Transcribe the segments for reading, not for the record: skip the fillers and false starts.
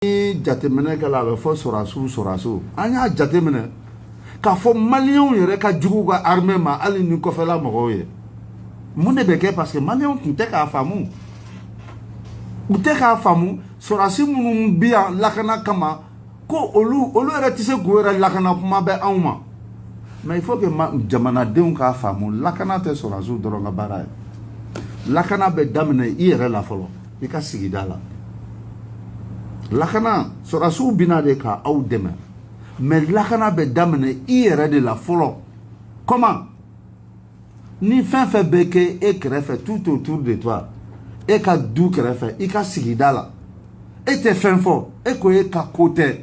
jateminɛ kɛ la a bɛ fɔ sɔrɔsiw an y'a jateminɛ k'a fɔ maliyɛnw yɛrɛ ka jugu ka armée ma hali ni kɔfɛla mɔgɔw ye mun de bɛ kɛ parce que maliyɛnw tun tɛ k'a faamu u tɛ k'a faamu sɔrɔsi minnu bɛ yan lakana kama ko olu yɛrɛ tɛ se k'u yɛrɛ lakana kuma bɛ anw ma mais il faut que jamanadenw k'a faamu lakana tɛ sɔrɔsiw dɔrɔn ka baara ye lakana bɛ daminɛ i yɛrɛ la fɔlɔ i ka sigida la lakana sɔrɔsiw bɛna de ka aw dɛmɛ mais lakana bɛ daminɛ i yɛrɛ de la fɔlɔ comment ni fɛn fɛn bɛ kɛ e kɛrɛfɛ tout autour de toi e ka du kɛrɛfɛ i ka sigida la e tɛ fɛn fɔ e ko e ka ko tɛ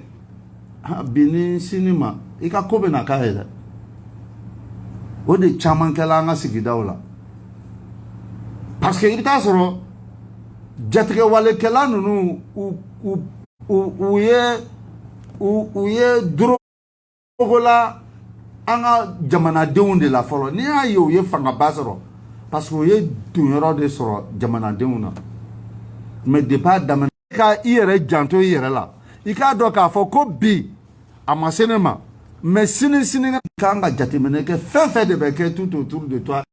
bi ni sini ma i ka ko bɛna k'a ye dɛ o de caman kɛla an ka sigidaw la parce que i bɛ taa sɔrɔ jatigɛwalekɛla ninnu u ye dorogola an ka jamanadenw de la fɔlɔ n'i y'a ye u ye fangaba sɔrɔ parce que u ye donyɔrɔ de sɔrɔ jamanadenw na mais depuis a daminɛ i ka i yɛrɛ janto i yɛrɛ la i k'a dɔn k'a fɔ ko bi a ma se ne ma mais sini i kan ka jateminɛ kɛ fɛn fɛn de bɛ kɛ tout autour de toi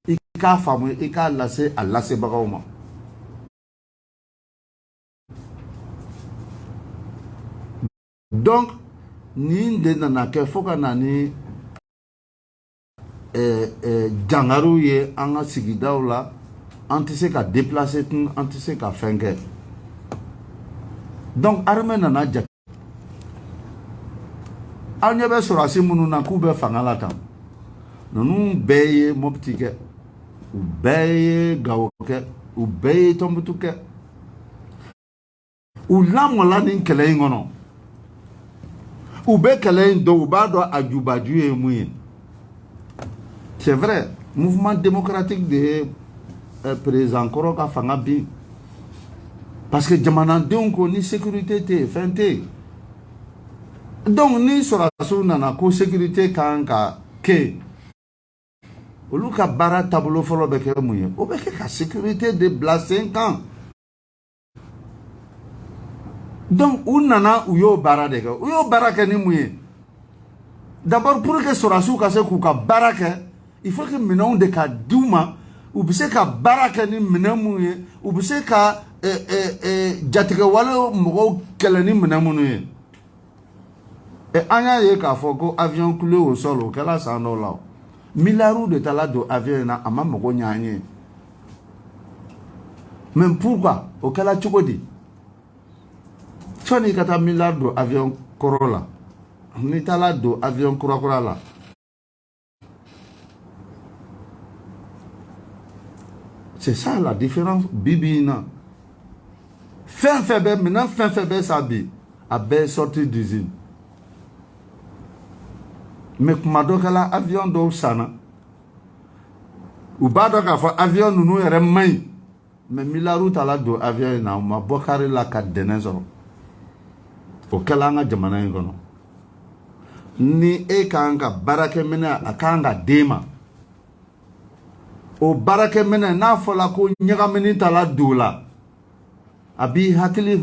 i k'a faamu i k'a lase a lasebagaw ma donc nin de nana kɛ fo ka na ni jangariw ye an ka sigidaw la an tɛ se ka déplacer tun an tɛ se ka fɛn kɛ donc armée nana jate aw ɲɛ bɛ sɔrɔsi minnu na k'u bɛ fanga la tan ninnu bɛɛ ye Mopti kɛ u bɛɛ ye Gawo kɛ u bɛɛ ye Tɔnbukutu kɛ u lamɔla nin kɛlɛ in kɔnɔ u bɛ kɛlɛ in dɔn u b'a dɔn a jubaju ye mun ye c'est vrai mouvement démocratique de ye président kɔrɔ ka fanga bin parce que jamanadenw ko ni sécurité tɛ yen fɛn tɛ yen donc ni sɔrɔsiw nana ko sécurité kan ka kɛ olu ka baara taabolo fɔlɔ bɛ kɛ mun ye o bɛ kɛ ka sécurité de bila sen kan donc u nana u y'o baara de kɛ u y'o baara kɛ ni mun ye d'abord pour que sɔrɔsiw ka se k'u ka baara kɛ il faut que minɛnw de ka di u ma u bɛ se ka baara kɛ ni minɛn mun ye u bɛ se ka jatigɛwale mɔgɔw kɛlɛ ni minɛn minnu ye an y'a ye k'a fɔ ko avion coulé au sol o kɛla san dɔw la miliyariw de taara don avion in na a ma mago ɲɛ an ye mais pourquoi o kɛla cogo di sɔni ka taa miliyari don avion kɔrɔ la n'i taara don avion kura la c'est ça la différence bibi in na fɛn fɛn bɛ minɛn fɛn fɛn bɛ sa bi a bɛɛ ye sortie d'usine mais kuma dɔ kɛla avion dɔw sanna u b'a dɔn k'a fɔ avion ninnu yɛrɛ man ɲi mais miliyariw taara don avion in na u ma bɔ kari la ka dɛnɛ sɔrɔ o kɛla an ka jamana in kɔnɔ ni e kan ka baarakɛminɛ a kan ka d'e ma o baarakɛminɛ n'a fɔla ko ɲagamini taara don la a b'i hakili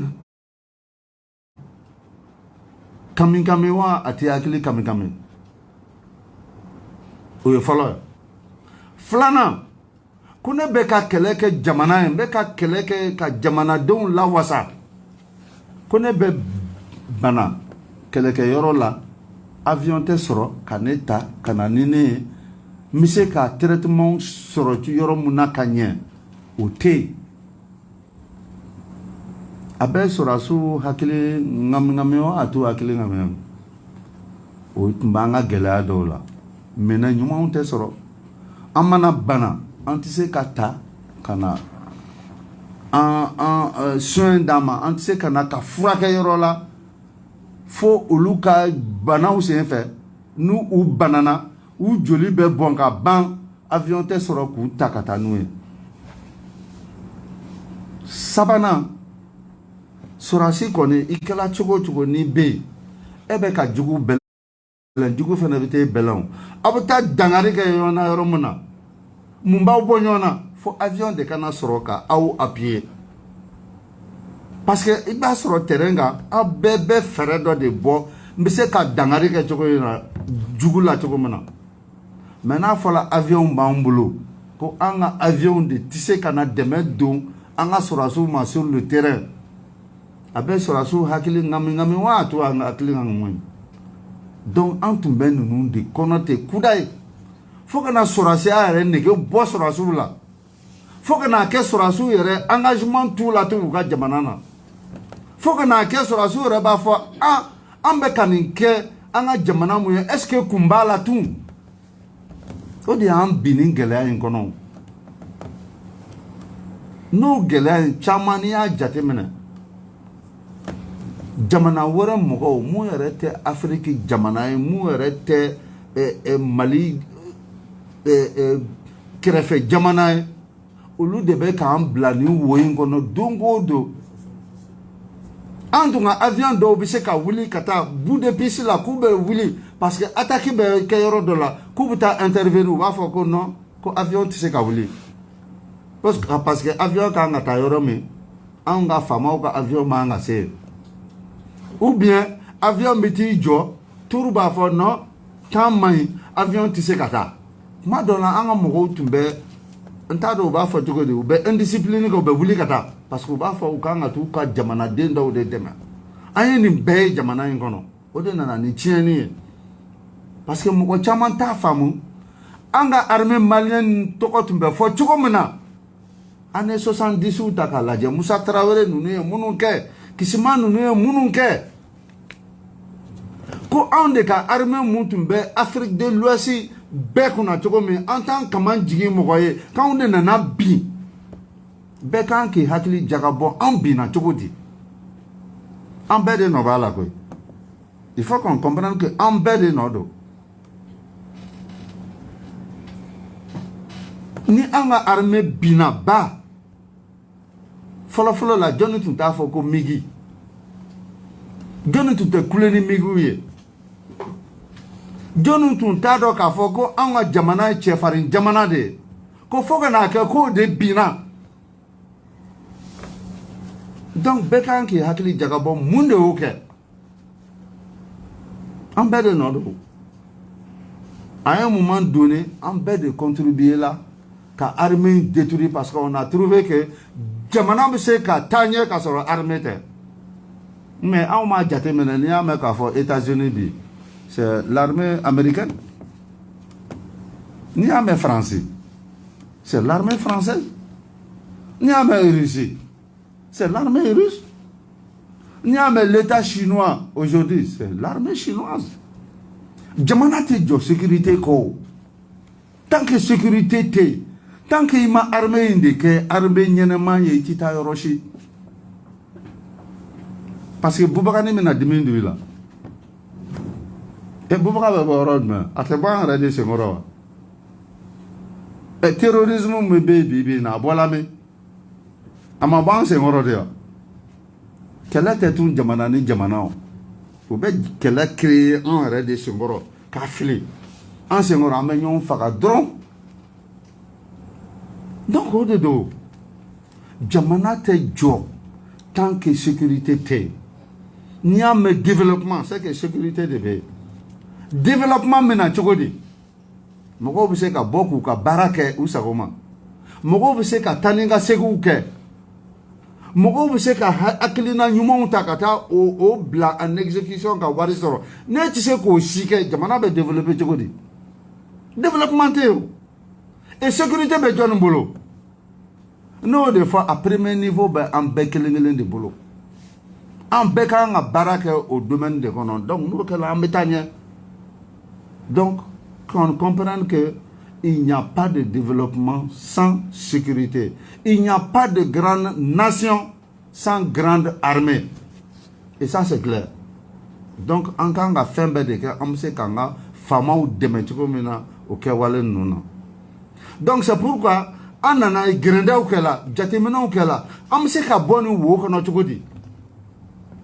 kami wa a t'i hakili kami o ye fɔlɔ ye filanan ko ne bɛ ka kɛlɛ kɛ jamana ye n bɛ ka kɛlɛ kɛ ka jamanadenw lawasa ko ne bɛ bana kɛlɛkɛyɔrɔ la avion tɛ sɔrɔ ka ne ta ka na ni ne ye n bɛ se ka traitement sɔrɔ yɔrɔ mun na ka ɲɛ o tɛ yen a bɛ sɔrɔsiw hakili ŋami wa a t'u hakili ŋami o tun b'an ka gɛlɛya dɔw la minɛn ɲumanw tɛ sɔrɔ an mana bana an tɛ se ka ta ka na soin d'an ma an tɛ se ka na ka furakɛyɔrɔ la fo olu ka banaw sen fɛ n'u u banana u joli bɛ bɔn ka ban avion tɛ sɔrɔ k'u ta ka taa n'u ye sabanan sɔrɔsi kɔni i kɛla cogo o cogo n'i bɛ yen e bɛ ka jugu bɛlɛn jugu fana bɛ taa bɛlɛnw aw bɛ taa dangari kɛ ɲɔgɔn na yɔrɔ min na mun b'aw bɔ ɲɔgɔn na fo avion de kana sɔrɔ ka aw appuyer parce que il b'a sur le terrain a bébé frère de bois mais c'est qu'à dangari que tu connais jugu la tu connais maintenant faut l'avion bambolo ko anga avion de tissé kana demain don anga sur le terrain abe sur hakili ngami wa to anga hakili ngami donc en tout ben nous de connoter kudai faut que na sorasi a ne que bo sorasu la faut que na ke sorasu yere engagement tout la tout ga jamanana faut que na ke sorasu yere ba fo ambe kaninke anga jamana mu est-ce que kumbala tout o di am binin gele en kono no gele chamani a jatemene jamana wara mo mu yere te Afrique jamana mu yere te Mali kerefe jamana olu de be kan blani woyin kono dongo do andunga avion do bi se ka wuli kata bout de piste la ku be wuli parce que attaque be kayoro do la ku buta intervenir wa fo ko non ko avion ti se ka wuli parce que avion ka ngata yoro mi anga fama ko avion ma nga se ou bien avion biti jo tour ba fo non tamai avion ti se kata madonna anga mo tumbe ntado ba fo tugo de be indiscipline ko be wuli kata parce que ba fo ka nga tu ka jamana den do de dema ayi ni be jamana ngono o de nana ni tieni parce que mo ko chama ta famu anga armée malienne to ko tumbe fo tugo mena année 70 ou ta kala je Moussa Traoré nunu e mununke kisima nunu e mununke ko ande ka armée mutumbe Afrique de l'Ouest be kuna togo mi en tant que man jigi mo koye kan de nana bi be kan ki hakili jagabo en bi na togo di en be de no bala ko il faut qu'on comprenne que en be de no do ni anga armée bina ba folo la joni tun ta fo ko migi joni tun te kuleni miguye jonu tun ta do ka fo ko anga jamana chefarin jamana de ko fo na ka ko de bina donc bekan ki hakili jagabo munde oke en bed de no do à un moment donné en bed de contribuer là ka armée détruire parce qu'on a trouvé que jamana be se ka tanye ka soro armée te mais on m'a jate menen ya me ka fo États-Unis bi c'est l'armée américaine ni l'armée française c'est l'armée française ni l'armée russe c'est l'armée russe ni l'état chinois aujourd'hui c'est l'armée chinoise jamana te jo sécurité ko tant que sécurité te tant que ima armée indiqué armée nyenema ye tita yoroshi parce que Boubacar ni mena diminué là et Boubacar ba orod ma ateba radio sengoro et terrorisme me baby na bolame ama ban sengoro de kala tetun jamana ni jamana o be kala créer un radio sengoro ka fili en sengoro am ñon faka dron donc au dedo jamana te jo tant que sécurité te ni a me développement c'est que sécurité de be développement mena chogodi mogo be se ka boku ka barake usagoma mogo be se ka taninga segu ke mogo be se ka akilina nyuma utakata o bla en exécution ka warisoro ne ti se ko sike jamana be développer chogodi développement te et sécurité be jon bolo no des fois à premier niveau ben en bekelengelen de bolo en bekanga barake au domaine de konon donc nous que la mbetanya donc qu'on comprenne que il n'y a pas de développement sans sécurité, il n'y a pas de grande nation sans grande armée et ça c'est clair. Donc en kanga fembe de ka amse kanga fama ou demetiko mena au kewale nuna. Donc c'est pourquoi anana grenda ou kela jatemena ou kela amse ka bonu wo kono chukodi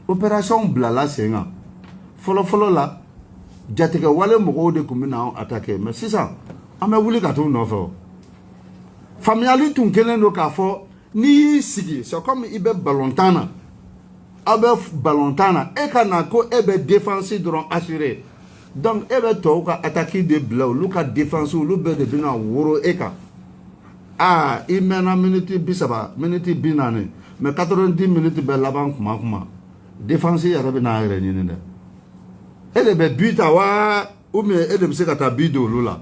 opération blala senga folo la jateke wale mogo de kumina attaquer mais c'est ça ame wuli ka to no fo familiali tun kelen do ka fo ni sigi c'est comme ibe balontana abe balontana e kana ko e be défense dron assuré donc e be to ka attaquer de bla lu ka défense lu be de bina woro e ka ah il mena minute bisaba minute binane mais 90 minutes be laban kuma défense ya rabe na yere ni ne e de be buta wa ou mais e de se ka ta bido lula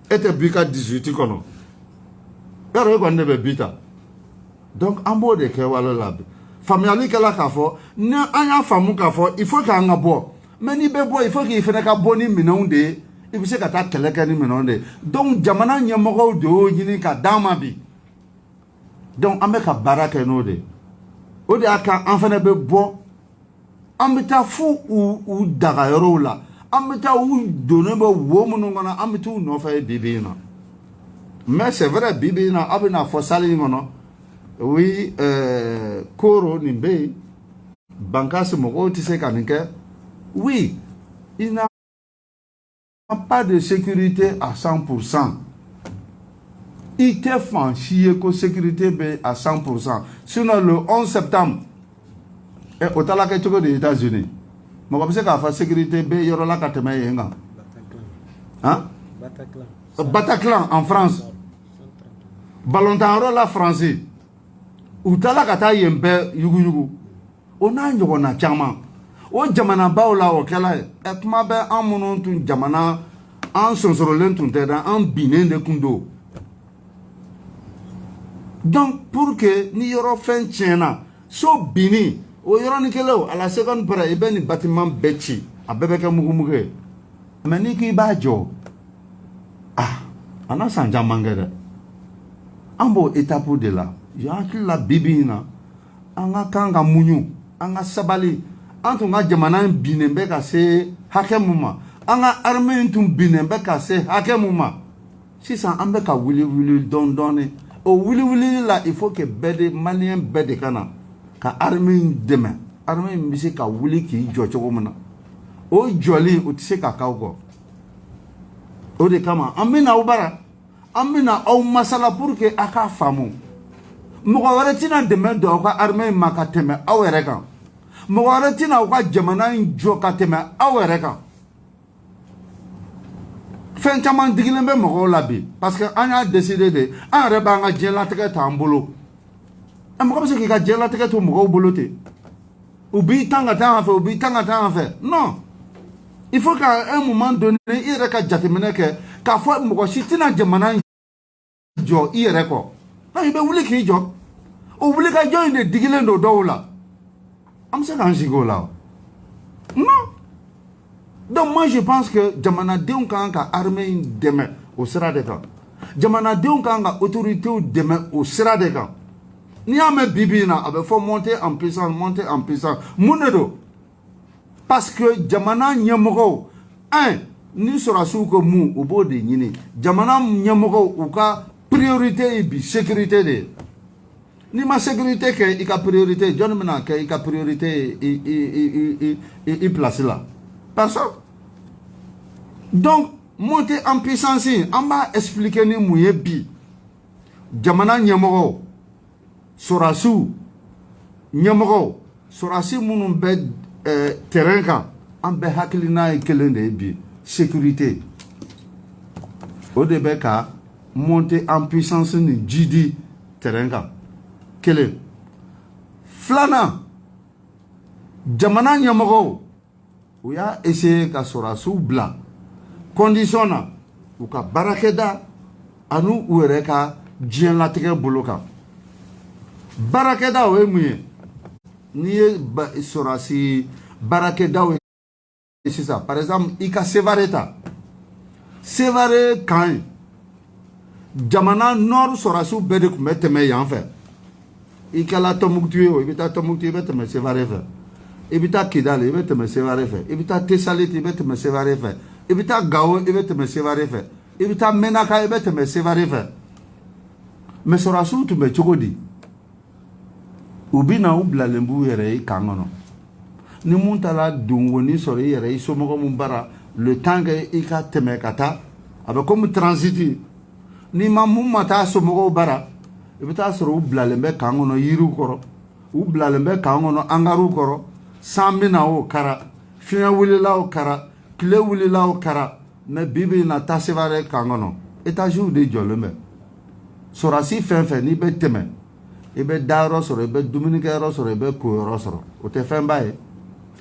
e te bika 18 kono e ro ko ne be buta donc ambo de ke wala lab famille kala ka fo na anya famu ka fo il faut ka ngabo mais ni be bo il faut qu'il fene ka boni minonde il faut ka ta keleka ni minonde donc jamana nyemogo do yini ka dama bi donc ambe ka baraka no de o de aka enfane be bo ambita fu ou daga yoro la ambita ou donne be wo munu ngona ambitu no fa bibina mais c'est vrai bibina abina fo sali ngono oui koro nimbe bankas mogo tise kanike oui il n'a pas de sécurité à 100%. Il te fait chier que sécurité à 100%. Sinon le 11 septembre et au talaka des États-Unis moi comme c'est qu'à faire sécurité B yoro la kateme yenga hein Bataclan en France Ballontan la français utala kata yembe yugu yugu ona nyogo na chama o jamana baola o kala e kuma be amunun tun jamana an sonsorolen tun teda an binen de kundo donc pour que ni yoro fen tiena so bini o yoro ni kelo ala second para e ben bâtiment bechi abebe ke mugumuge mais ni ki ba jo ah ana sanja mangere ambo étape de là yanki la bibina anga kanga munyu anga sabali antu nga jamana binembe ka se hakemuma anga arme tum binembe ka se hakemuma sisan ambe ka wili don donné o wili la il faut que bede malien bede kana ka arme deme arme mbisi ka wili ki jochogo muna o joli o tise ka kawgo o de kama amina ubara amina au masala pour que aka famu mɔgɔ wɛrɛ tɛna dɛmɛ don aw ka armée ma ka tɛmɛ aw yɛrɛ kan mɔgɔ wɛrɛ tɛna aw ka jamana in jɔ ka tɛmɛ aw yɛrɛ kan fɛn caman digilen bɛ mɔgɔw la bi parce que an y'a décidé de an yɛrɛ b'an ka diɲɛlatigɛ t'an bolo mɔgɔ bɛ se k'i ka diɲɛlatigɛ to mɔgɔw bolo ten u b'i tan ka taa yan fɛ u b'i tan ka taa yan fɛ non il faut qu'à un moment donné i yɛrɛ ka jateminɛ kɛ k'a fɔ mɔgɔ si tɛna jamana in jɔ i yɛrɛ kɔ il be wuli k'i jɔ o wuli ka jɔ in de digilen do dɔw la an bɛ se k'an sigi o la non donc moi je pense que jamanadenw kan ka armée in dɛmɛ o sira de kan jamanadenw kan ka autorités dɛmɛ o sira de kan n'i y'a mɛn bibi in na a bɛ fɔ monter en puissance mun de do parce que jamana ɲɛmɔgɔw un ni sɔrɔsiw ko mun u b'o de ɲini jamana ɲɛmɔgɔw u ka priorité bi sécurité de ni ma sécurité ke i ka priorité jɔn bɛna kɛ i ka priorité i place la personne donc monter en puissance an b'a expliquer ni mun ye bi jamana ɲɛmɔgɔw sɔrɔsiw ɲɛmɔgɔw sɔrɔsi minnu bɛ terrain kan an bɛɛ hakilina ye kelen de ye bi sécurité o de bɛ ka monter en puissance ni jidi terrain kan kelen filanan jamana ɲɛmɔgɔw u y'a essayer ka sɔrɔsiw bila condition na u ka baarakɛda ani u yɛrɛ ka diɲɛlatigɛ bolo kan baarakɛda o ye mun ye n'i ye sɔrɔsi baarakɛdaw ye sisan par exemple i ka Sévaré ta Sévaré kan jamana nord sɔrɔsiw bɛɛ de tun bɛ tɛmɛ yan fɛ i kɛla Tɔnbukutu ye o i bɛ taa Tɔnbukutu i bɛ tɛmɛ Sévaré fɛ i bɛ taa Kidali i bɛ tɛmɛ Sévaré fɛ i bɛ taa Tesalit i bɛ tɛmɛ Sévaré fɛ i bɛ taa Gao i bɛ tɛmɛ Sévaré fɛ i bɛ taa Menaka i bɛ tɛmɛ Sévaré fɛ mais sɔrɔsiw tun bɛ cogo di u bɛ na u bilalen b'u yɛrɛ ye kan kɔnɔ ni mun taara donwoni sɔrɔ i yɛrɛ i somɔgɔ mun bara le temps que i ka tɛmɛ ka taa a bɛ comme transit ni ma mun ma taa somɔgɔw bara i bɛ taa sɔrɔ u bilalen bɛ kan kɔnɔ yiriw kɔrɔ u bilalen bɛ kan kɔnɔ angaru kɔrɔ san bɛna o kara fiɲɛ wulila o kara tile wulila o kara mais bibi na ta Sévaré kan kɔnɔ étages de jɔlen bɛ sɔrɔsi fɛn fɛn n'i bɛ tɛmɛ i bɛ da yɔrɔ sɔrɔ i bɛ dumunikɛ yɔrɔ sɔrɔ i bɛ ko yɔrɔ sɔrɔ o tɛ fɛnba ye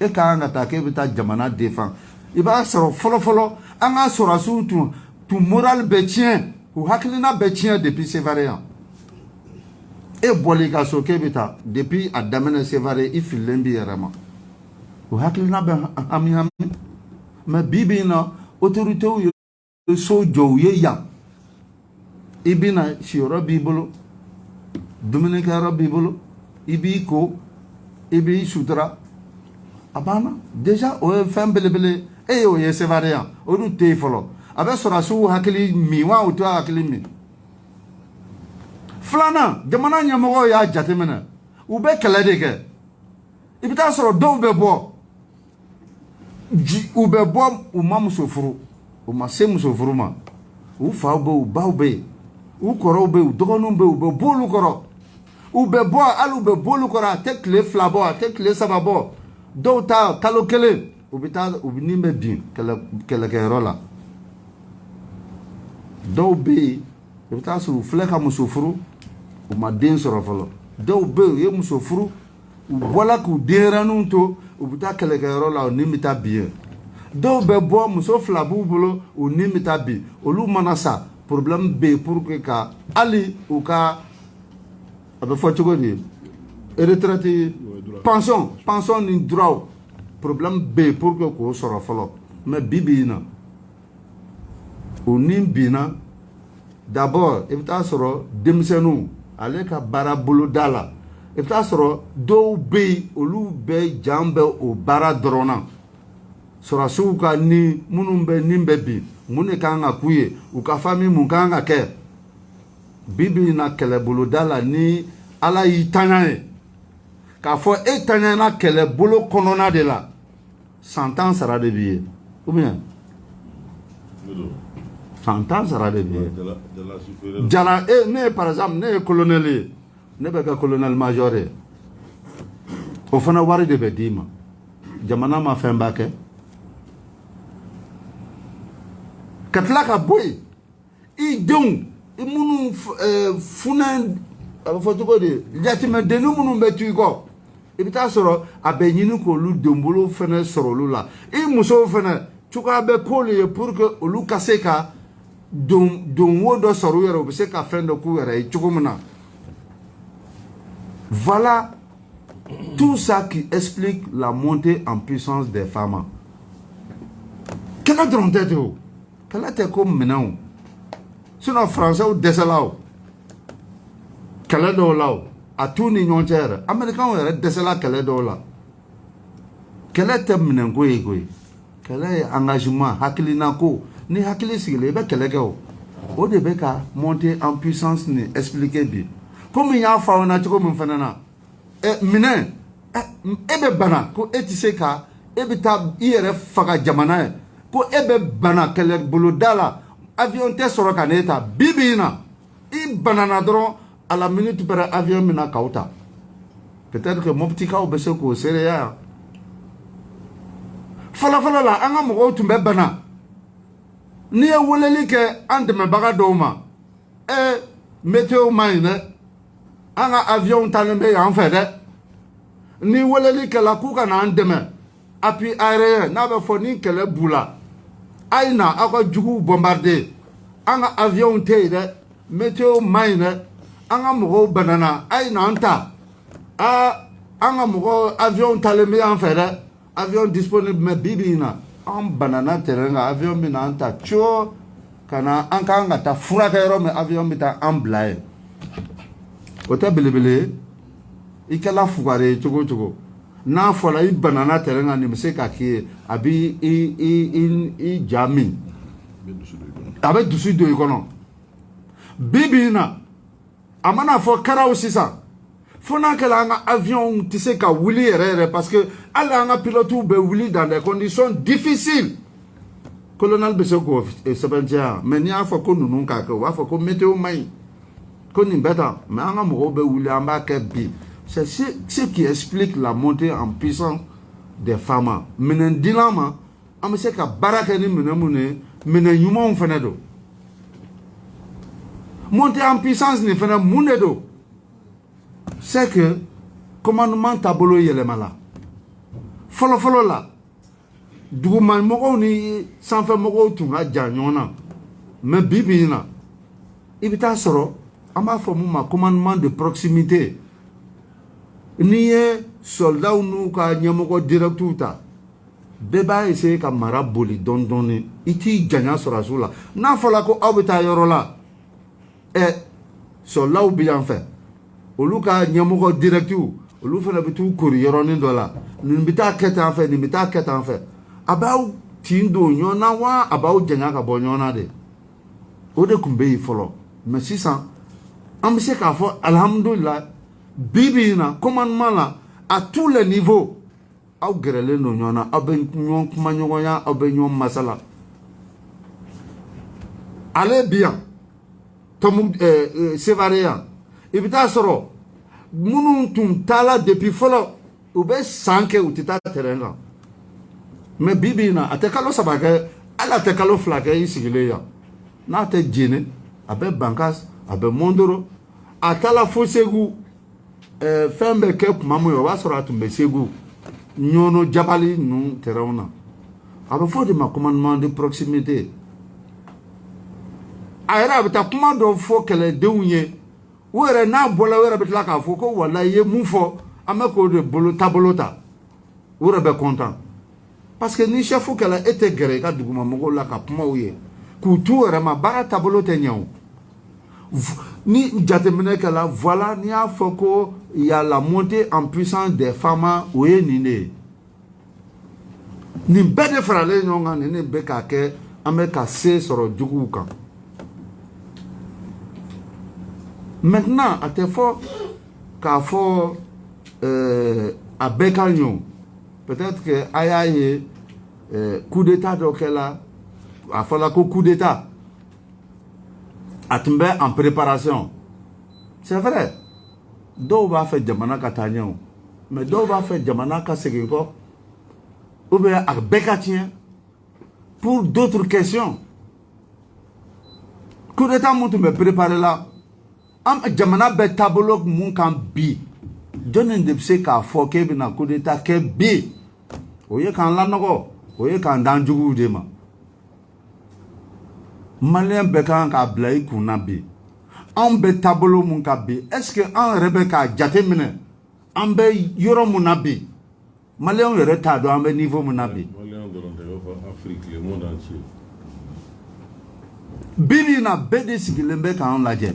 e ka kan ka taa k'e bɛ taa jamana défend i b'a sɔrɔ fɔlɔ an ka sɔrɔsiw tun moral bɛ tiɲɛ u hakilina bɛ tiɲɛ depuis Sévaré yan e bɔli ka so k'e bɛ taa depuis a daminɛ Sévaré i fililen b'i yɛrɛ ma u hakilina bɛ hami mais bi bi in na autorités ye so jɔ u ye yan i bɛ na siyɔrɔ b'i bolo dumunikɛyɔrɔ b'i bolo i b'i ko i b'i sutura a banna déjà o ye fɛn belebele e ye o ye Sévaré yan olu tɛ yen fɔlɔ a bɛ sɔrɔsiw hakili min wa u tɛ hakili min filanan jamana ɲɛmɔgɔw y'a jateminɛ u bɛ kɛlɛ de kɛ i bɛ taa sɔrɔ dɔw bɛ bɔ u ma muso furu u ma se muso furu ma u faw bɛ yen u baw bɛ yen u kɔrɔw bɛ yen u dɔgɔninw bɛ yen u bɛ bɔ olu kɔrɔ u bɛ bɔ hali u bɛ bɔ olu kɔrɔ a tɛ tile 2 bɔ a tɛ tile 3 bɔ dɔw ta kalo 1 u bɛ taa u ni bɛ bin kɛlɛkɛyɔrɔ la dɔw bɛ yen i bɛ taa sɔrɔ u filɛ ka muso furu u ma den sɔrɔ fɔlɔ dɔw bɛ yen u ye muso furu u bɔla k'u denyɛrɛninw to u bɛ taa kɛlɛkɛyɔrɔ la u ni bɛ taa bin dɔw bɛ bɔ muso 2 b'u bolo u ni bɛ taa bin olu mana sa problème bɛ yen pour que ka hali u ka a bɛ fɔ cogo di retraite pension ni droit problème bɛ yen pour que k'o sɔrɔ fɔlɔ mais bi bi in na o ni binna d'abord i bɛ taa sɔrɔ denmisɛnninw ale ka baara boloda la i bɛ taa sɔrɔ dɔw bɛ yen olu bɛ jan bɛ o baara dɔrɔn na sɔrɔsiw ka ni minnu bɛ nin bɛ bin mun de kan ka k'u ye u ka famille mun kan ka kɛ bi bi in na kɛlɛboloda la ni ala y'i tanya ye k'a fɔ e tanyana kɛlɛbolo kɔnɔna de la 100 ans sara de b'i ye ou bien 100 ans sara de b'i ye jala ne ye par exemple ne ye colonel ye ne bɛ kɛ colonel major ye o fana wari de bɛ d'i ma jamana ma fɛn b'a kɛ ka tila ka bɔ yen i denw i minnu funɛ a bɛ fɔ cogo di yatimɛdennin minnu bɛ tu i kɔ i bɛ taa sɔrɔ a bɛ ɲini k'olu donbolo fana sɔrɔ olu la i musow fana cogoya bɛ k'olu ye pour que olu ka se ka donwo dɔ sɔrɔ u yɛrɛ u bɛ se ka fɛn dɔ k'u yɛrɛ ye cogo min na voilà tout ça qui explique la montée en puissance des femmes kɛlɛ dɔrɔn tɛ ten o kɛlɛ tɛ ko minɛnw sinon français dɛsɛla o kɛlɛ dɔw la o a t'u ni ɲɔgɔn cɛ yɛrɛ américains yɛrɛ dɛsɛla kɛlɛ dɔw la kɛlɛ tɛ minɛnko ye koyi kɛlɛ ye engagement hakilina ko ni hakili sigilen i bɛ kɛlɛ kɛ o de bɛ ka monter en puissance ni expliquer bi komi n y'a fɔ aw ɲɛna cogo min fana na minɛn e bɛ bana ko e tɛ se ka e bɛ taa i yɛrɛ faga jamana ye ko e bɛ bana kɛlɛboloda la avion tɛ sɔrɔ ka n'e ta bi bi in na i banana dɔrɔn à la minute bɛrɛ avion mina k'aw ta peut-être que mɔpitikaw bɛ se k'o seereya yan fɔlɔfɔlɔ la an ka mɔgɔw tun bɛ bana n'i ye weleli kɛ an dɛmɛbaga dɔw ma météo ma ɲi dɛ an ka avion talen bɛ yan fɛ dɛ ni weleli kɛla k'u ka n'an dɛmɛ appui aérien n'a bɛ fɔ ni kɛlɛ b'u la a ye na aw ka juguw bombarder an ka avion tɛ yen dɛ météo ma ɲi dɛ an ka mɔgɔw banana a ye n'an ta an ka mɔgɔ avion talen bɛ yan fɛ dɛ avion disponible mais bi bi in na an banana terrain kan avion bɛ n'an ta coo ka na an kan ka taa furakɛ yɔrɔ min avion bɛ taa an bila yen o tɛ belebele ye i kɛla fugari ye cogo o cogo n'a fɔra i banana terrain kan nin bɛ se ka k'i ye a b'i i ja min a bɛ dusu don i kɔnɔ bi bi in na a mana fɔ karaw sisan fo n'a kɛra an ka avion tɛ se ka wuli yɛrɛ yɛrɛ parce que hali an ka pilotes bɛ wuli dans des conditions difficiles colonel bɛ se k'o sɛbɛntiya mais n'i y'a fɔ ko ninnu k'a kɛ u b'a fɔ ko météo ma ɲi ko nin bɛ tan mais an ka mɔgɔw bɛ wuli an b'a kɛ bi C'est ce qui explique la montée en puissance des femmes. Menen dilama, amse ka baraka ni menemune, menen yuma fenedo. Monter en puissance ni fene munedo. C'est que commandement tabolo yelemala. Follow la. Duguman moko ni sanfɛ mɔgɔw tun ka jan ɲɔgɔn na mais bibi in na i bɛ taa sɔrɔ an b'a fɔ mun ma commandement de proximité n'i ye soldats n'u ka ɲɛmɔgɔ directs ta bɛɛ b'a essayer ka mara boli dɔɔni dɔɔni i t'i janya sɔrɔ a su la n'a fɔra ko aw bɛ taa yɔrɔ la soldats bɛ yan fɛ olu ka ɲɛmɔgɔ directs olu fana bɛ t'u kori yɔrɔnin dɔ la nin bɛ taa kɛ tan fɛ nin bɛ taa kɛ tan fɛ. Abaw tindo nyona wa abaw janya ka bo nyona de o de kun be yi folo mais sisan am se ka fo alhamdulillah bibi na commandement la à tous les niveaux aw grele no nyona aben nyon kuma nyonya aben nyon masala allez bien tomu Sévaréan ibita soro munu tum tala depuis folo ou be sanke ou tita terrain. Mais bibi na ate kalo sabake ala te kalo flake isigile ya na te jene abe bankas abe mondoro atala fo segu fembe ke kumamu yo wasora tumbe segu nyono jabali nu terrauna abe fo de ma commandement de proximité ayra abe ta kuma do fo kele deunye were na bola were betla ka fo ko wala ye mu fo ameko de bolo tabolota were be content. Parce que ni chef qu'elle était gré ka duguma mogo la ka kuma uye ku tu rema bara tabolo tenyaw ni jatemene kala voilà ni a foko il y a la montée en puissance des femmes uye nine ni bede frale nyonga ni be ka ke ame ka se soro jugu kan maintenant à te fo ka fo abeka nyon. Peut-être que Ayaye, coup d'état d'Okela, a fallu que coup d'état, a tombé en préparation. C'est vrai. D'où va faire Jamana Katanion, mais d'où va faire Jamana Kaseginko, ou bien à Bekatien, pour d'autres questions. Coup d'état, moi, tu me prépares là. Am Jamana Betabolo, mon camp bi. Donne de se ka fo ke bina coup d'état ke bi. Oye kan la nogo oye kan danjugu de ma malien be kan ka blai kuna bi an be tabolo mun ka bi est-ce que an rebe ka jate mine an be yoro mun bi malien yere ta do an be niveau mun bi malien do dans Afrique le monde entier bibi na be de sigilembe kan la je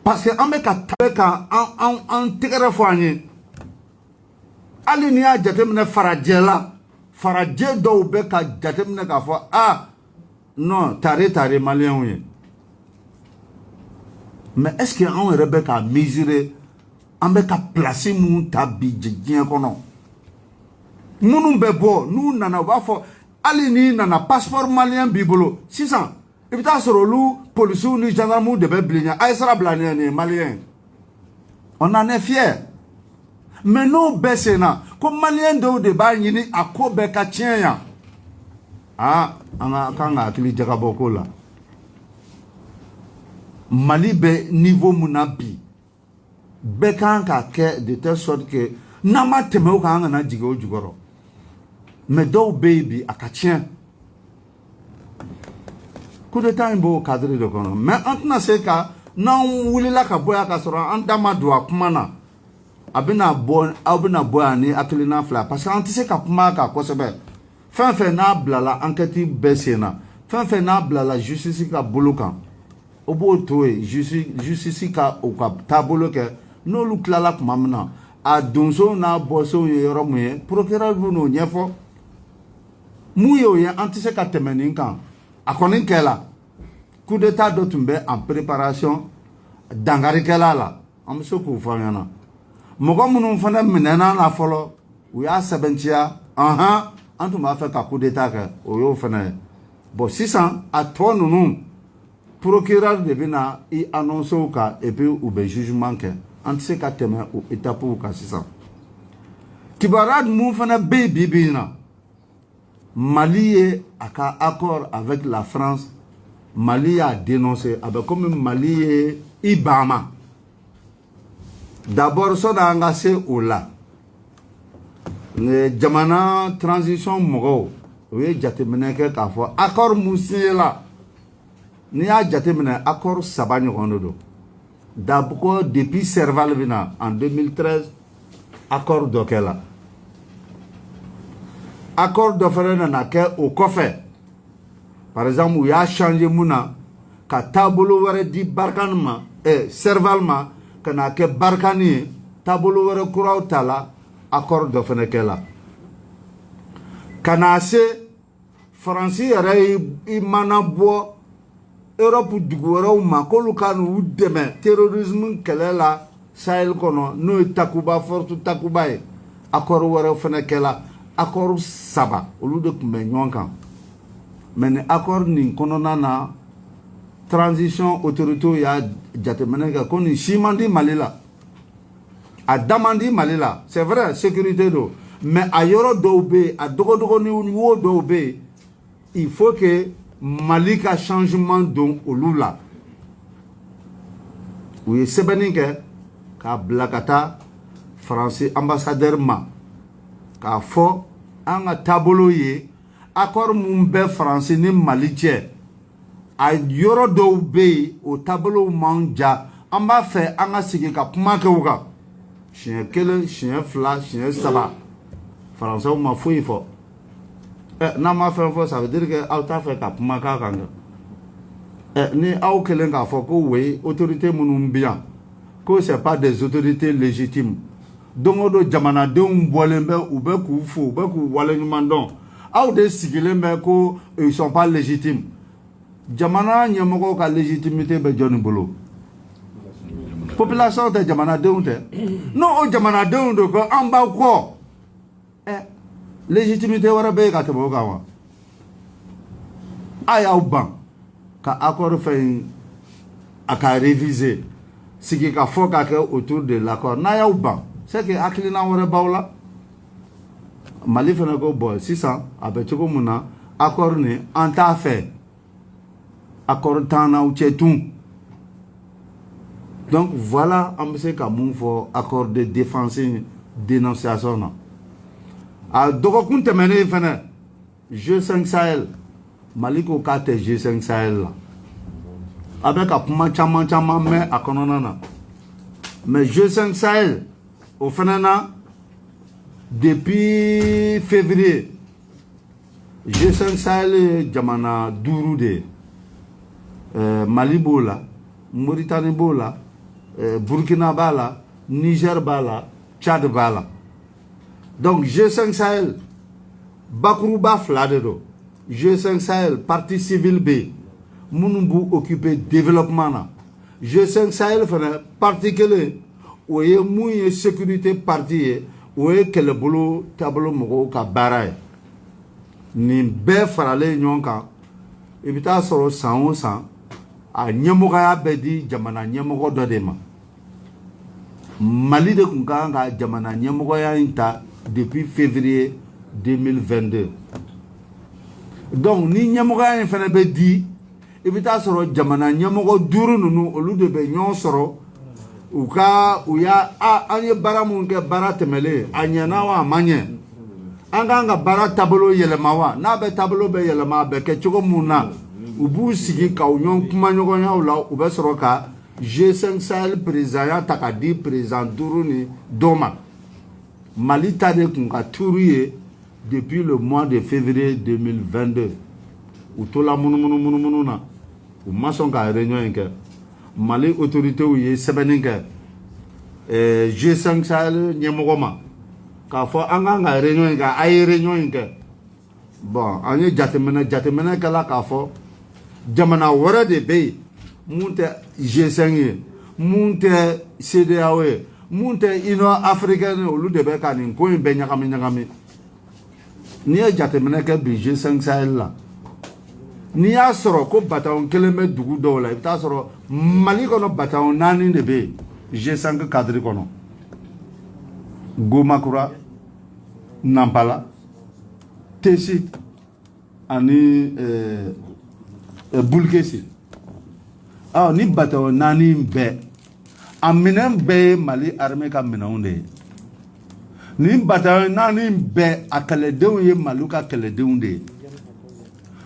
parce que an be ka tabe kan an tigere fo anyi ali ni a jatemine farajela faraje do be ka jatemine ka fo non tare malien ye mais est-ce que on rebe ka mesurer on be ka placer mun tabi jigien kono munu be bo nu nana ba fo ali ni nana passeport malien bibolo 600 et puis ta soro lu police ni gendarme de be blinya ay sara blané ni malien on en est fier. Mais non besena comme malien de ba nyini akobe ka tienya anga kanga akili jakaboko la Mali be niveau munabi be kan ka ke de telle sorte que nama teme o kan na jigo jugoro mais do baby akatien coup de temps bo cadre de kono mais antna se ka na wulila ka boya ka soro andama do akumana abina bo ani akilina fla parce que antise ka kuma ka kosebe fin na blala enquête besena fin na blala justice ka bolokan obo toé justice ka o ka tabolo ke no lu klala kuma mna a donso na boso yoro muye procureur no nyefo muyo ye antise ka temenin kan akonin kela coup d'état do tumbe en préparation dangari kela la am so ko fanyana mogo munun fana minena na folo u ya sebentia antu ma fa ka coup d'état ka o yo fana bo 600 a to nunu procureur de bina i annonce ka et puis ou be jugement ke an tɛ se ka tɛmɛ o étape kan sisan kibaruya mun fana bɛ yen bi in na Mali ye a ka accord avec la France Mali y'a dénoncé a bɛ komi Mali ye i ban ma d'abord sɔni an ka se o la jamana transition mɔgɔw o ye jateminɛ kɛ k'a fɔ accord mun signé la n'i y'a jateminɛ accord 3 ɲɔgɔn de don d'abord depuis Serval bɛ na en 2013 accord dɔ kɛla accord dɔ fana nana kɛ o kɔfɛ par exemple u y'a changer mun na ka taabolo wɛrɛ di Barkhane ma Serval ma ka n'a kɛ Barkhane ye taabolo wɛrɛ kuraw ta la accord dɔ fana kɛla ka n'a se Faransi yɛrɛ i mana bɔ Europe dugu wɛrɛw ma k'olu ka n'u dɛmɛ terrorisme kɛlɛ la Sahel kɔnɔ n'o ye Takuba force Takuba ye accord wɛrɛ fana kɛla accord 3 olu de tun bɛ ɲɔgɔn kan mais ni accord nin kɔnɔna na transition autorité y'a jateminɛ kɛ ko nin si man di Mali la a da man di Mali la c'est vrai sécurité do mais a yɔrɔ dɔw bɛ yen a dɔgɔdɔgɔnin wo dɔw bɛ yen il faut que Mali ka changement don olu la u ye sɛbɛnni kɛ k'a bila ka taa Faransi ambassadeur ma k'a fɔ an ka taabolo ye accord mun bɛ Faransi ni Mali cɛ a yɔrɔ dɔw bɛ yen o taabolo man ja an b'a fɛ an ka sigi ka kuma kɛ o kan siɲɛ 1 siɲɛ 2 siɲɛ 3 Faransɛw ma foyi fɔ n'a ma fɛn fɔ ça veut dire que aw t'a fɛ ka kuma k'a kan kɛ ni aw kɛlen k'a fɔ ko oui autorité minnu bɛ yan ko c'est pas des autorités légitimes don o don jamanadenw bɔlen bɛ u bɛ k'u fo u bɛ k'u waleɲuman dɔn aw de sigilen bɛ ko ils sont pas légitimes jamana ɲɛmɔgɔw ka légitimité bɛ jɔnni bolo population tɛ jamanadenw tɛ n'o o jamanadenw do ko an b'aw kɔ légitimité wɛrɛ bɛ yen ka tɛmɛ o kan wa a y'aw ban ka accord fɛn a ka réviser sigi ka fɔ ka kɛ autour de l'accord n'a y'aw ban c'est que hakilina wɛrɛ b'aw la Mali fana ko bon sisan a bɛ cogo mun na accord ni an t'a fɛ accord t'an n'aw cɛ tun donc voilà an bɛ se ka mun fɔ accord de défense dénonciation na a dɔgɔkun tɛmɛnen fana G5 Sahel Mali ko k'a tɛ G5 Sahel la a bɛ ka kuma caman caman mɛn a kɔnɔna na mais G5 Sahel o fana na depuis février G5 Sahel ye jamana 5 de ye Mali b'o la Mauritanie b'o la Burkina b'a la Niger b'a la Tchad b'a la donc G5 Sahel bakuruba 2 de don G5 Sahel partie civile bɛ yen minnu b'u occuper développement na G5 Sahel fana partie kelen o ye mun ye sécurité partie ye o ye kɛlɛbolo taabolo mɔgɔw ka baara ye nin bɛɛ faralen ɲɔgɔn kan i bɛ taa sɔrɔ san o san a ɲɛmɔgɔya bɛ di jamana ɲɛmɔgɔ dɔ de ma Mali de tun ka kan ka jamana ɲɛmɔgɔya in ta depuis février 2022 donc ni ɲɛmɔgɔya in fana bɛ di i bɛ taa sɔrɔ jamana ɲɛmɔgɔ 5 ninnu olu de bɛ ɲɔgɔn sɔrɔ u y'a an ye baara mun kɛ baara tɛmɛlen a ɲɛna wa a ma ɲɛ an kan ka baara taabolo yɛlɛma wa n'a bɛ taabolo bɛ yɛlɛma a bɛ kɛ cogo mun na u b'u sigi ka ɲɔgɔn kuma ɲɔgɔnyaw la u bɛ sɔrɔ ka G5 Sahel présidenya ta ka di président 5 ni dɔ ma Mali ta de tun ka tuuru ye depuis le mois de février 2022 u tola munumunu na u ma sɔn ka réunion in kɛ Mali autorités ye sɛbɛnni kɛ G5 Sahel ɲɛmɔgɔ ma k'a fɔ an kan ka réunion in kɛ a ye réunion in kɛ bon an ye jateminɛ kɛla k'a fɔ jamana wɛrɛ de bɛ yen mun tɛ G5 ye mun tɛ CEDEAO ye mun tɛ Union africaine olu de bɛ ka nin ko in bɛɛ ɲagami n'i ye jateminɛ kɛ bi G5 Sahel la n'i y'a sɔrɔ ko bataillon 1 bɛ dugu dɔw la i bɛ taa sɔrɔ Mali kɔnɔ bataillon 4 de bɛ yen G5 cadre kono Gomakura Nampala Tessit ani Bulkesi ah ni bateau nani be aminen be Mali armée ka minanw de ni bateau nani be akaledenw ye Maluka kaledenw de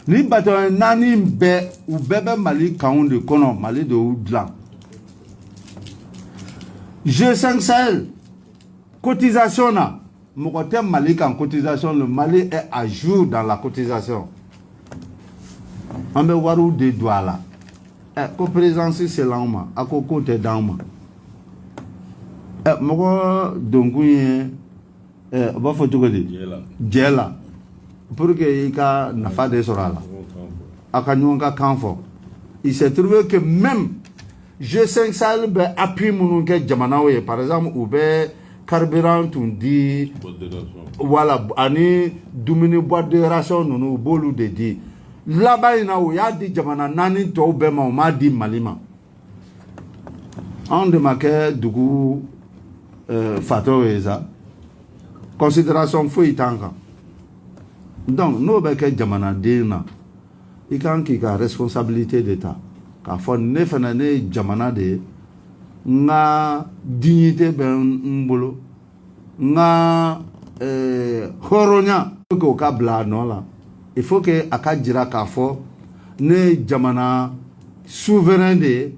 ni bateau nani be u bebe Mali kanw de kono Mali de u dilan G5 Sahel cotisation na mokote Mali kan cotisation le Mali est à jour dans la cotisation on be waru de douala ko présence c'est là ma ako côté dans ma moko donkuye ba foto ko di jela pour que ika nafa de sorala aka nyonga kanfo il s'est trouvé que même G5 Sahel be appui munu ke jamana we par exemple ou be carburant tundi voilà ani dumuni boîte de ration nunu bolu de di là-bas ina o ya di jamana nani to be ma o ma di malima on de make dugu fato eza considération fo itanga donc no be ke jamana dina ikan ki ka responsabilité d'état ka fo ne fana ne jamana de nga dignité ben mbolo nga horonya ko ka bla no la il faut que aka jira ka fo ne jamana souverain de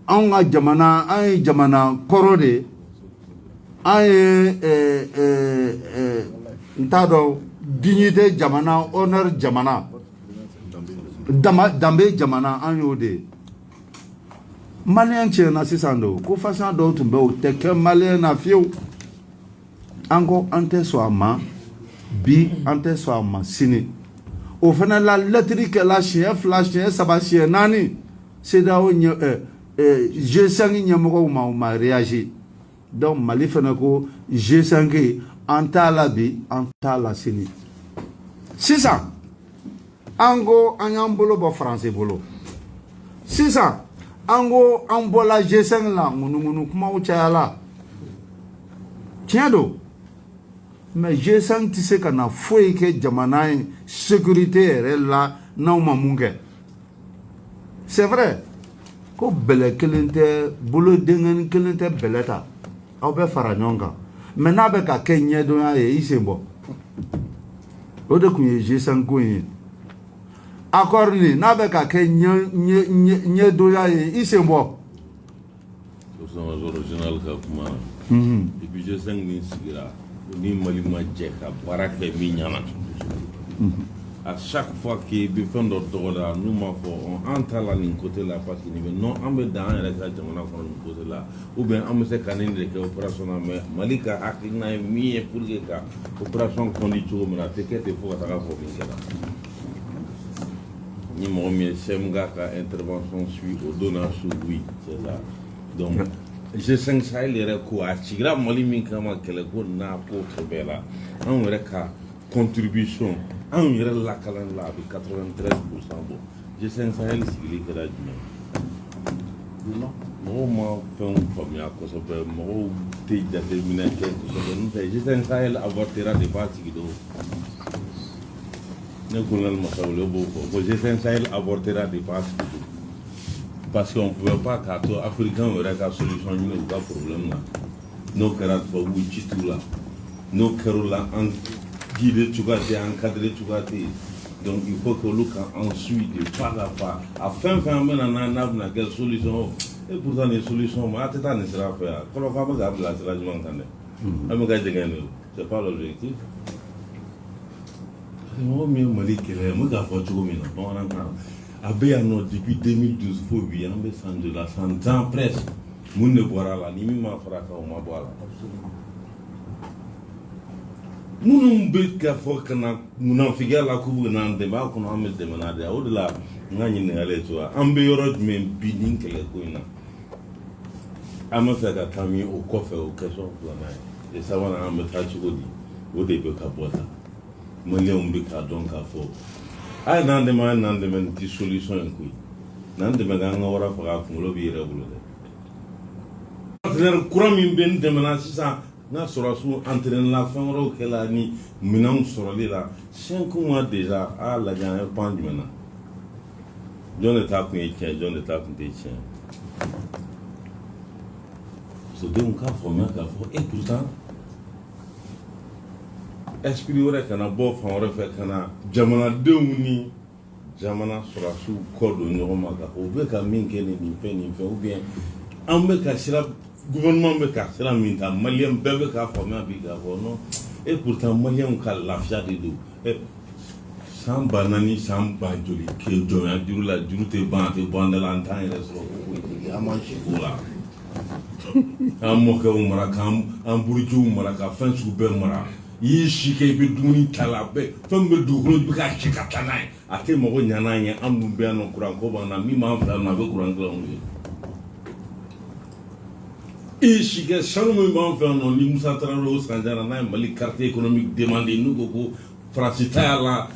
an ga jamana ay jamana koro de ay ntado dignité jamana honneur jamana dambe jamana an yo de Malien tchena sisando ko façon do tumbe o te ke malien na fiu ango ante so ama bi ante so ama sini o fana la lettre que la chien flash chien sabachien nani c'est da o je sangi nyamoko ma réagir donc Mali fana ko je sangi anta la bi anta la sini sisa ango anyambolo bo français bolo sisa ango ambola G5 la ngunu kuma uchala tiendo mais G5 tise kana foi ke jamana sécurité là na mamunge c'est vrai ko bele kelente bolo dengan kelente beleta au be faranyonga mais na be ka kenye do ya isembo o de ku G5 ko yin accord ni na be ka nye do ya isembo so original ka kuma et puis G5 ni sigira ni Mali ma jeka baraka mi nyana à chaque fois que bi fendo dola nous ma fo on entre la ni côté là parce que ni non ambe dans la jamana ko ni côté là ou bien am se kanine de opération mais Malika akina mi e pour que ka opération kondi to mena te ke te fo ka ta fo mi kala ni mo mi semga ka intervention suit au donnant sous oui c'est ça donc G5 Sahel yɛrɛ ko a cigira Mali min kama kɛlɛ ko n'a ko bɛɛ la anw yɛrɛ ka contribution anw yɛrɛ lakalan la a bɛ 93% bɔ G5 Sahel sigili kɛra jumɛn mɔgɔw ma fɛnw faamuya kosɛbɛ mɔgɔw tɛ jateminɛ kɛ kosɛbɛ n'o tɛ G5 Sahel avortera de b'a sigi don ne colonel Masawule b'o fɔ ko G5 Sahel avortera de b'a sigi don parce qu'on ne pouvait pas qu'à Africain aurait la solution à un problème là. Nos caras pour vous tout là. Nos carottes là en guidé tu vas encadré tu vas donc il faut que l'on ensuite de pas à pas afin de faire maintenant quelle solution et pourtant les solutions mais à ne sera faire. Quand on va regarder là c'est là je m'entendais. C'est pas l'objectif. Moi mieux Mali que les moi gars faut tu comme non on entend. Depuis 2012, il faut bien de la 100 ans presque. Moun ne boira la ni ma fraka ou ma boira. Moun n'oublie qu'à fois que nous n'en figure la couvre n'en débat qu'on a mis des manades au-delà. N'a ni n'allait toi. Ambéorod même biding que les couina. Ama fait qu'à camion au coffre au caisson pour la et ça va en mettre à Chigodi. Au début qu'à boire. Mon léon bika donc à fort. Ay nan de men ti solution en kui nan de men nga wara fa ko lo bi re bulo de partenaire courant min ben demana sisan n'a sɔrɔ su entraîner la fɛn wɛrɛw kɛla ni minɛnw sɔrɔli la 5 mois déjà a lajɛ an ye pan jumɛn na jɔn de ta kun ye tiɲɛ jɔn de ta kun tɛ tiɲɛ sodenw k'a faamuya k'a fɔ et pourtant esprit wɛrɛ kana bɔ fan wɛrɛ fɛ ka na jamanadenw ni jamana sɔrɔsiw kɔ don ɲɔgɔn ma ka o bɛ ka min kɛ nin fɛn ou bien an bɛ ka sira gouvernement bɛ ka sira min ta maliyɛn bɛɛ bɛ k'a faamuya bi k'a fɔ non et pourtant maliyɛnw ka lafiya de don san 4,000 san 10,000 kɛ jɔnya juru la juru tɛ ban a tɛ bɔ an da la an t'an yɛrɛ sɔrɔ ko an m'an si o la an mɔkɛw mara k'an burujiw mara ka fɛn sugu bɛɛ mara i y'i si kɛ i bɛ dumuni ta la bɛɛ fɛn bɛ dugukolo i bɛ k'a ci ka taa n'a ye a tɛ mɔgɔ ɲa n'an ye an dun bɛ yan nɔ kuran ko b'an na min b'an fɛ yan nɔ a bɛ kuran dilan anw ye i y'i si kɛ sanu min b'an fɛ yan nɔ ni Musa Tarawele o Sanjara n'a ye Mali carte économique demandé n'u ko ko Faransi ta y'a la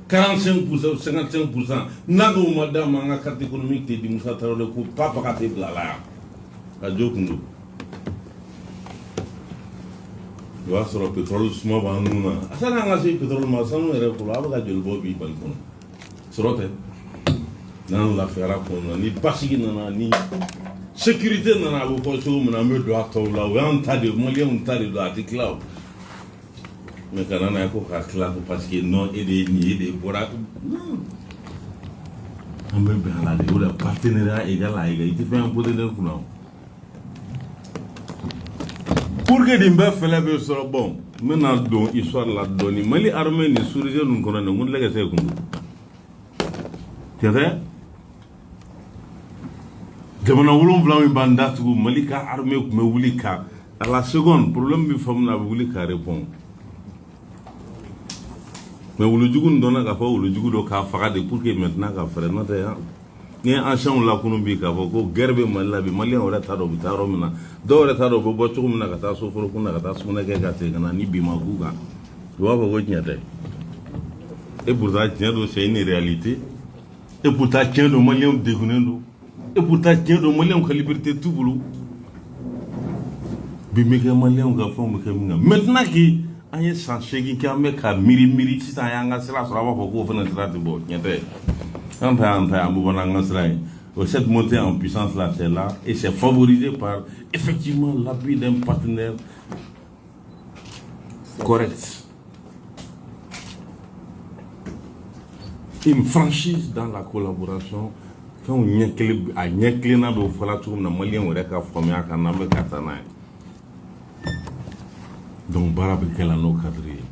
45% 55% n'a ko ma d'a ma an ka carte économique tɛ di Musa Tarawele ko papa ka tɛ bila la yan a jo kun don o y'a sɔrɔ pétrole suma b'an nun na a sani an ka se pétrole ma sanu yɛrɛ fɔlɔ a bɛ ka joli bɔ bi Mali kɔnɔ sɔrɔ tɛ n'an lafiyara kɔnɔ ni basigi nana ni sécurité nana a bɛ fɔ cogo min na an bɛ don a tɔw la o y'an ta de ye maliyɛnw ta de don a tɛ tila o mais kana n'a ye ko k'a tila ko parce que non e de ye nin ye e de bɔra an bɛ bɛn a la de o de partenariat égal à égal i tɛ fɛn imposer ne kunna o pour que nin bɛɛ fɛlɛ bɛ sɔrɔ bon n bɛna don histoire la dɔɔni Mali armée ni sous-région ninnu kɔnɔ nin ko ne ka se kun don tiɲɛ tɛ jamana 7 min b'an datugu Mali ka armée tun bɛ wuli ka à la seconde problème bɛ faamu na a bɛ wuli ka répondre mais wulujugu nin dɔnna k'a fɔ wulujugu dɔ k'a faga de pour que maintenant ka fɛrɛ n'o tɛ yan ni anciens lakunu bi k'a fɔ ko guerre bɛ Mali la bi maliyɛnw yɛrɛ t'a dɔn u bɛ taa yɔrɔ min na dɔw yɛrɛ t'a dɔn u bɛ bɔ cogo min na ka taa soforokun na ka taa sugunɛ kɛ ka segin ka na ni bin ma k'u kan u b'a fɔ ko tiɲɛ tɛ et pourtant tiɲɛ don c'est une réalité et pourtant tiɲɛ don maliyɛnw degunnen don et pourtant tiɲɛ don maliyɛnw ka liberté t'u bolo bi bɛ kɛ maliyɛnw ka fɛnw bɛ kɛ min kan maintenant que an ye san 8 kɛ an bɛ ka miiri sisan an y'an ka sira sɔrɔ a b'a fɔ k'o fana sira tɛ bɔ tiɲɛ tɛ an ta an bɛ bɔ n'an ka sira ye cette montée en puissance là c'est là et c'est favorisé par effectivement l'appui d'un partenaire correct, une franchise dans la collaboration quand on y a ɲɛ n'a bɛ fɔla cogo min na maliyɛnw yɛrɛ ka faamuya kan n'an bɛ ka taa n'a ye donc baara bɛ kɛ la n'o cadre ye